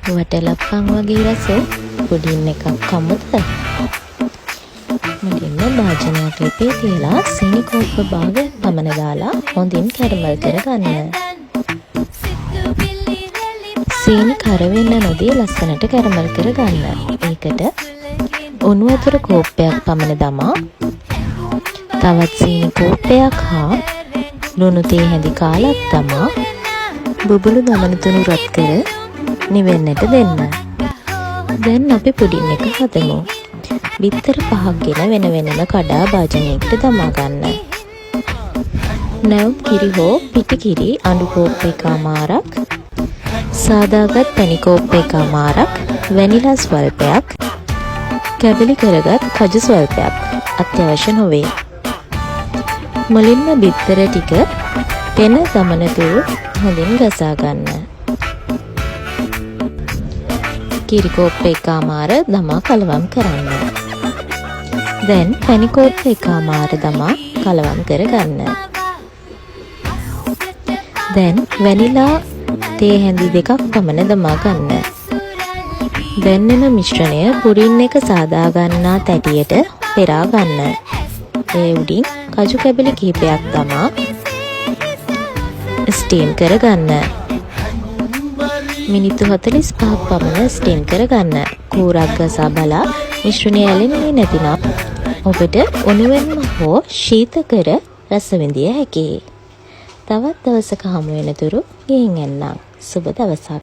වටලප්පන් වගේ රස පුඩින් එකක් කමුද? මුලින්ම භාජනයක් ලිපේ තියලා සීනි කෝප්ප භාගයක් පමණ දාලා හොඳින් කැරමල් කරගන්න. සීනි කර වෙන්න නොදී ලස්සනට කැරමල් කරගන්න. ඒකට උණු වතුර කෝප්පයක් පමණ දමා තවත් සීනි කෝප්පයක් හා ලුණු තේ හැඳි කාලක් දමා බුබුලු දමන තුණු රත් කර නිවෙන්නට දෙන්න. දැන් අපි පුඩින් එක හදමු. බිත්තර 5ක් ගෙන වෙන වෙනම කඩා භාජනයකට දමා ගන්න. නැවුම් කිරි හෝ පිටි කිරි අඬු කෝප්ප එකමාරක්, සාදාගත් පැණි කෝප්ප එකමාරක්, වැනිලා ස්වල්පයක්, කැබලි කරගත් කජු ස්වල්පයක් අත්‍යවශ්‍ය නොවේ. මුලින්ම බිත්තර ටික පෙන දමන තුරු හොඳින් ගසා ගන්න. කිරි කෝප්ප එකමාර දමා කලවම් කරන්න. දැන් පැණි කෝප්ප එකමාර දමා කලවම් කරගන්න. දැන් වැනිලා තේ හැඳි 2ක් පමණ දමා ගන්න. දැන් එම මිශ්‍රණය පුඩින් එක සාදා ගන්නා තැටියට පෙරා ගන්න. ඒ උඩින් කජු කැබලි කිහිපයක් දමා ස්ටීම් කරගන්න. මිනිත්තු 45ක් පමණ ස්ටීම් කරගන්න. කූරක් ගසා බලා මිශ්‍රණය ඇලෙන්නේ නැතිනම් ඔබට උණුවෙන්ම හෝ ශීත කර රස විඳිය හැකියි. තවත් දවසක හමු වෙනතුරු ගිහින් එන්නම්. සුබ දවසක්.